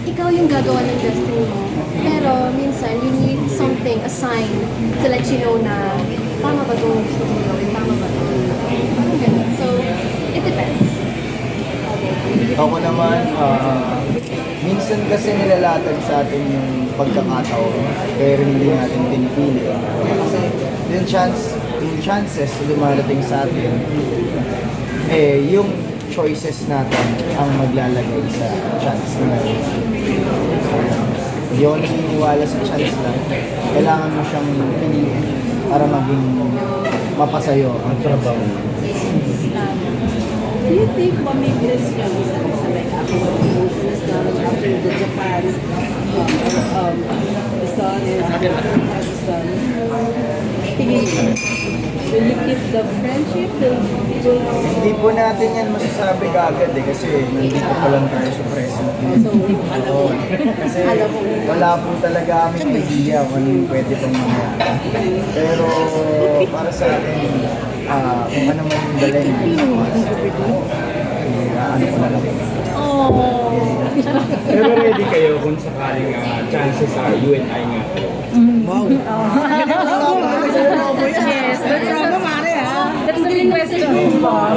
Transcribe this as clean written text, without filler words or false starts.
ikaw yung gagawa ng destiny mo. Pero minsan, you need something, a sign, to let you know na tama ba itong gusto mong gawin, tama ba ito? Parang ganun. So, it depends. Ako naman, minsan kasi nilalatag sa atin yung pagkakataon, kaya rin hindi natin pinipili. Kasi yung chances na dumarating sa atin, yung choices natin ang maglalagay sa chance na meron. So, hindi ako naniniwala sa chance lang. Kailangan mo siyang piliin para maging mapasayo ang trabaho. Do you think mamibilis yung isa like after the Japan is done and is done? Tingin ko, will you keep the friendship? Hindi po natin yan masasabi agad kasi nandito pa lang tayo sa present. Oo. Kasi wala po talaga aming idea kung ano yung pwede pang mangyari. Pero para sa akin, kung ano man yung dalhin, ano ko na lang. Pero ready kayo kung sakaling chances are you and I nga. Wow! Yes, that's all. That's the big question.